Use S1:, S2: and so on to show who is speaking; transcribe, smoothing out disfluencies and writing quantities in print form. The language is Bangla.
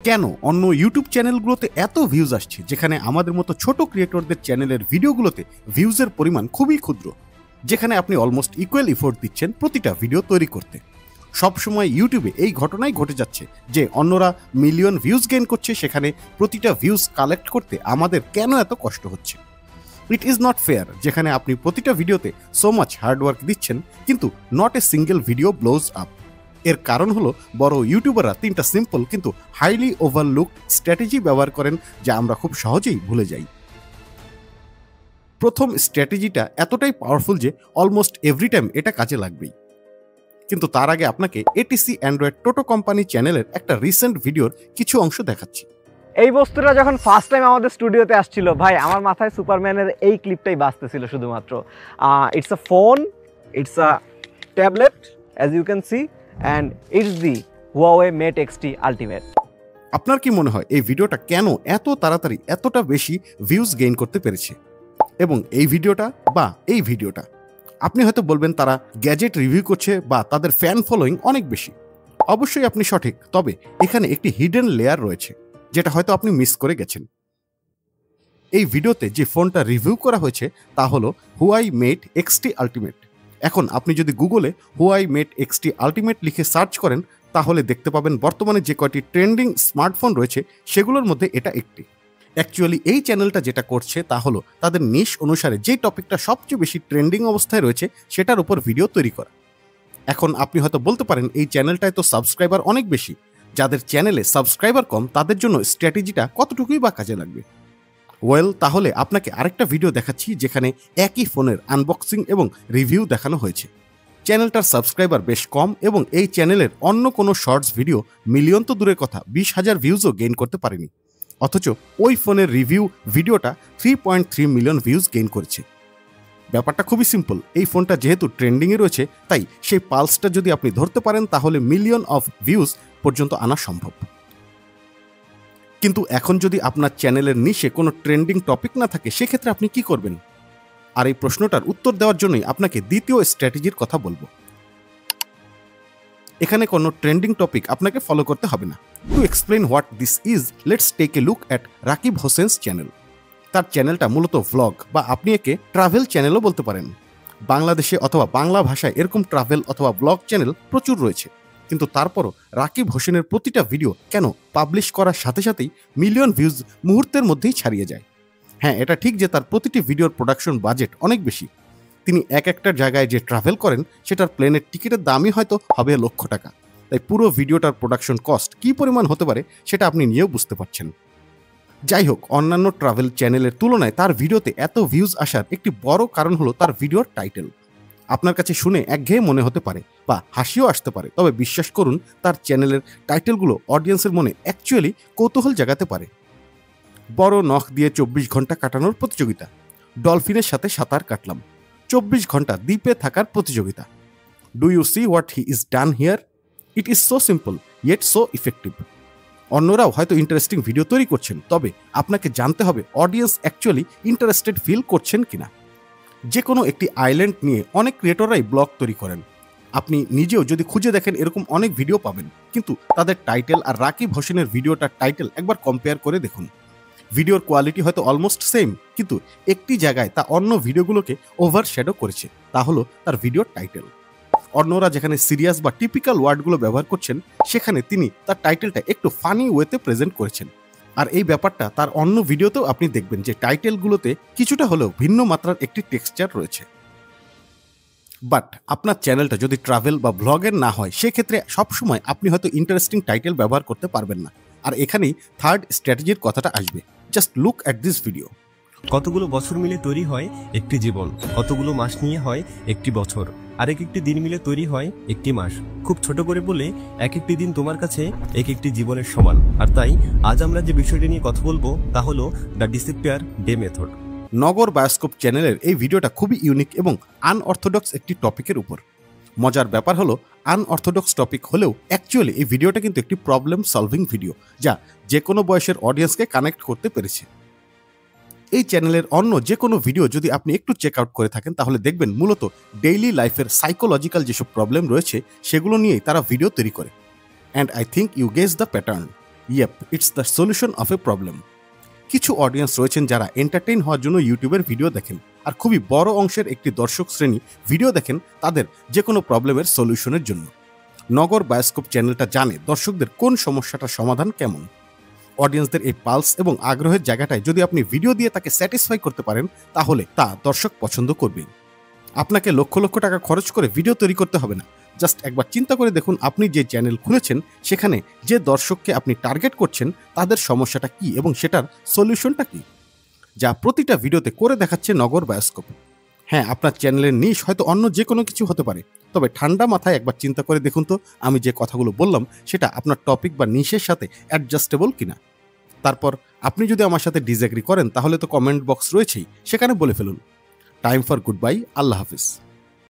S1: কেন অন্য ইউটিউব চ্যানেলগুলোতে এত ভিউজ আসছে, যেখানে আমাদের মতো ছোট ক্রিয়েটরদের চ্যানেলের ভিডিওগুলোতে ভিউজের পরিমাণ খুবই ক্ষুদ্র, যেখানে আপনি অলমোস্ট ইকুয়াল এফোর্ট দিচ্ছেন প্রতিটা ভিডিও তৈরি করতে। সবসময় ইউটিউবে এই ঘটনাই ঘটে যাচ্ছে যে অন্যরা মিলিয়ন ভিউজ গেইন করছে, সেখানে প্রতিটা ভিউজ কালেক্ট করতে আমাদের কেন এত কষ্ট হচ্ছে। ইট ইজ নট ফেয়ার, যেখানে আপনি প্রতিটা ভিডিওতে সো মাচ হার্ডওয়ার্ক দিচ্ছেন কিন্তু not a single video blows up. এর কারণ হলো বড় ইউটিউবাররা তিনটা সিম্পল কিন্তু হাইলি ওভারলুকড স্ট্র্যাটেজি ব্যবহার করেন, যা আমরা খুব সহজেই ভুলে যাই। প্রথম স্ট্র্যাটেজিটা এতটাই পাওয়ারফুল যে অলমোস্ট এভরি টাইম এটা কাজে লাগবেই। কিন্তু তার আগে আপনাকে এটিসি অ্যান্ড্রয়েড টোটো কোম্পানি চ্যানেলের একটা রিসেন্ট ভিডিওর কিছু অংশ দেখাচ্ছি।
S2: এই বস্তুটা যখন ফার্স্ট টাইম আমাদের স্টুডিওতে আসছিল, ভাই আমার মাথায় সুপারম্যানের এই ক্লিপটাই বাজতেছিল শুধুমাত্র। It's a phone, it's a tablet as you can see, and it's the Huawei Mate X-T Ultimate।
S1: আপনার কি মনে হয় এই ভিডিওটা কেন এত তাড়াতাড়ি এতটা বেশি ভিউজ গেইন করতে পেরেছে? এবং এই ভিডিওটা বা এই ভিডিওটা আপনি হয়তো বলবেন তারা গ্যাজেট রিভিউ করছে বা তাদের ফ্যান ফলোয়িং অনেক বেশি। অবশ্যই আপনি সঠিক, তবে এখানে একটি হিডেন লেয়ার রয়েছে যেটা হয়তো আপনি মিস করে গেছেন। এই ভিডিওতে যে ফোনটা রিভিউ করা হয়েছে তা হলো Huawei Mate X-T Ultimate। এখন আপনি যদি গুগলে Huawei Mate X-T Ultimate লিখে সার্চ করেন তাহলে দেখতে পাবেন বর্তমানে যে কয়টি ট্রেন্ডিং স্মার্টফোন রয়েছে সেগুলোর মধ্যে এটা একটি। অ্যাকচুয়ালি এই চ্যানেলটা যেটা করছে তা হলো তাদের নিশ অনুসারে যে টপিকটা সবচেয়ে বেশি ট্রেন্ডিং অবস্থায় রয়েছে সেটার উপর ভিডিও তৈরি করা। এখন আপনি হয়তো বলতে পারেন এই চ্যানেলটায় তো সাবস্ক্রাইবার অনেক বেশি, যাদের চ্যানেলে সাবস্ক্রাইবার কম তাদের জন্য স্ট্র্যাটেজিটা কতটুকুই বা কাজে লাগবে। ওয়েল, তাহলে আপনাকে আরেকটা ভিডিও দেখাচ্ছি যেখানে একই ফোনের আনবক্সিং এবং রিভিউ দেখানো হয়েছে। চ্যানেলটার সাবস্ক্রাইবার বেশ কম এবং এই চ্যানেলের অন্য কোনো শর্টস ভিডিও মিলিয়ন তো দূরের কথা 20,000 ভিউজও গেইন করতে পারেনি, অথচ ওই ফোনের রিভিউ ভিডিওটা 3.3 মিলিয়ন ভিউজ গেইন করেছে। ব্যাপারটা খুবই সিম্পল, এই ফোনটা যেহেতু ট্রেন্ডিংয়ে রয়েছে তাই সেই পালসটা যদি আপনি ধরতে পারেন তাহলে মিলিয়ন অফ ভিউজ পর্যন্ত আনা সম্ভব। কিন্তু এখন যদি আপনার চ্যানেলের নিশে কোনো ট্রেন্ডিং টপিক না থাকে সেক্ষেত্রে আপনি কি করবেন? আর এই প্রশ্নটার উত্তর দেওয়ার জন্যই আপনাকে দ্বিতীয় স্ট্র্যাটেজির কথা বলবো। এখানে কোনো ট্রেন্ডিং টপিক আপনাকে ফলো করতে হবে না। To explain what this is, let's take a look at Rakib Hossain's channel. তার চ্যানেলটা মূলত ভ্লগ বা আপনি একে ট্রাভেল চ্যানেলও বলতে পারেন। বাংলাদেশে অথবা বাংলা ভাষায় এরকম ট্রাভেল অথবা ব্লগ চ্যানেল প্রচুর রয়েছে, কিন্তু তারপরও রাকিব হোসেনের প্রতিটা ভিডিও কেন পাবলিশ করার সাথে সাথেই মিলিয়ন ভিউজ মুহূর্তের মধ্যেই ছাড়িয়ে যায়? হ্যাঁ, এটা ঠিক যে তার প্রতিটি ভিডিওর প্রোডাকশন বাজেট অনেক বেশি। তিনি একটা জায়গায় যে ট্রাভেল করেন সেটার প্লেনের টিকিটের দামই হয়তো হবে লক্ষ টাকা। তাই পুরো ভিডিওটার প্রোডাকশন কস্ট কী পরিমাণ হতে পারে সেটা আপনি নিয়েও বুঝতে পারছেন। যাই হোক, অন্যান্য ট্রাভেল চ্যানেলের তুলনায় তার ভিডিওতে এত ভিউজ আসার একটি বড় কারণ হলো তার ভিডিওর টাইটেল। আপনার কাছে শুনে একঘেয়ে মনে হতে পারে বা হাসিও আসতে পারে, তবে বিশ্বাস করুন তার চ্যানেলের টাইটেলগুলো অডিয়েন্সের মনে অ্যাকচুয়ালি কৌতূহল জাগাতে পারে। বড় নখ দিয়ে 24 ঘন্টা কাটানোর প্রতিযোগিতা, ডলফিনের সাথে সাঁতার কাটলাম, 24 ঘন্টা দ্বীপে থাকার প্রতিযোগিতা। Do you see what he is done here? It is so simple yet so effective. অন্যরাও হয়তো ইন্টারেস্টিং ভিডিও তৈরি করছেন, তবে আপনাকে জানতে হবে অডিয়েন্স অ্যাকচুয়ালি ইন্টারেস্টেড ফিল করছেন কিনা। যে কোনো একটি আইল্যান্ড নিয়ে অনেক ক্রিয়েটররাই ব্লগ তৈরি করেন। আপনি নিজেও যদি খুঁজে দেখেন এরকম অনেক ভিডিও পাবেন, কিন্তু তাদের টাইটেল আর রাকিব হোসেনের ভিডিওটার টাইটেল একবার কম্পেয়ার করে দেখুন। ভিডিওর কোয়ালিটি হয়তো অলমোস্ট সেম, কিন্তু একটি জায়গায় তা অন্য ভিডিওগুলোকে ওভারশ্যাডো করেছে, তা হলো তার ভিডিওর টাইটেল। অন্যরা যেখানে সিরিয়াস বা টিপিক্যাল ওয়ার্ডগুলো ব্যবহার করছেন সেখানে তিনি তার টাইটেলটা একটু ফানি ওয়েতে প্রেজেন্ট করেছেন। আর এই ব্যাপারটা তার অন্য ভিডিওতেও আপনি দেখবেন যে টাইটেলগুলোতে কিছুটা হলেও ভিন্ন মাত্রার একটি টেক্সচার রয়েছে। বাট আপনার চ্যানেলটা যদি ট্রাভেল বা ব্লগের না হয় সেক্ষেত্রে সবসময় আপনি হয়তো ইন্টারেস্টিং টাইটেল ব্যবহার করতে পারবেন না। আর এখানেই থার্ড স্ট্র্যাটেজির কথাটা আসবে। Just look at this video.
S3: কতগুলো বছর মিলে তৈরি হয় একটি জীবন, কতগুলো মাস নিয়ে হয় একটি বছর, আরেক একটি দিন মিলে তৈরি হয় একটি মাস। খুব ছোট করে বলে এক একটি দিন তোমার কাছে এক একটি জীবনের সমান। আর তাই আজ আমরা যে বিষয়টি নিয়ে কথা বলবো তা হলো the disappear day method.
S1: Nagar bioscope চ্যানেলের এই ভিডিওটা খুবই ইউনিক এবং আনঅর্থোডক্স একটি টপিকের উপর। মজার ব্যাপার হলো আনঅর্থোডক্স টপিক হলেও অ্যাকচুয়ালি এই ভিডিওটা কিন্তু একটি প্রবলেম সলভিং ভিডিও, যা যে কোনো বয়সের অডিয়েন্সকে কানেক্ট করতে পেরেছে। এই চ্যানেলের অন্য যে কোনো ভিডিও যদি আপনি একটু চেক আউট করে থাকেন তাহলে দেখবেন মূলত ডেইলি লাইফের সাইকোলজিক্যাল যেসব প্রবলেম রয়েছে সেগুলো নিয়েই তারা ভিডিও তৈরি করে। And I think you guess the pattern. Yep, it's the solution of a problem. কিছু অডিয়েন্স রয়েছেন যারা এন্টারটেইন হওয়ার জন্য ইউটিউবের ভিডিও দেখেন, আর খুবই বড় অংশের একটি দর্শক শ্রেণী ভিডিও দেখেন তাদের যে কোনো প্রবলেমের সলিউশনের জন্য। নগর বায়োস্কোপ চ্যানেলটা জানে দর্শকদের কোন সমস্যাটার সমাধান কেমন। অডিয়েন্সদের এই পালস এবং আগ্রহের জায়গাটায় যদি আপনি ভিডিও দিয়ে তাকে স্যাটিসফাই করতে পারেন, তাহলে তা দর্শক পছন্দ করবে। আপনাকে লক্ষ লক্ষ টাকা খরচ করে ভিডিও তৈরি করতে হবে না। জাস্ট একবার চিন্তা করে দেখুন, আপনি যে চ্যানেল খুলেছেন সেখানে যে দর্শককে আপনি টার্গেট করছেন তাদের সমস্যাটা কি এবং সেটার সলিউশনটা কি, যা প্রতিটা ভিডিওতে করে দেখাচ্ছে নগর বায়োস্কোপ। হ্যাঁ, আপনার চ্যানেলের নিশ হয়তো অন্য যে কোনো কিছু হতে পারে, তবে ঠান্ডা মাথায় একবার চিন্তা করে দেখুন তো আমি যে কথাগুলো বললাম সেটা আপনার টপিক বা নিশের সাথে অ্যাডজাস্টেবল কিনা। তারপর আপনি যদি আমার সাথে ডিসএগ্রি করেন তাহলে তো কমেন্ট বক্স রয়েছেই, সেখানে বলে ফেলুন। Time for good bye, Allah Hafiz.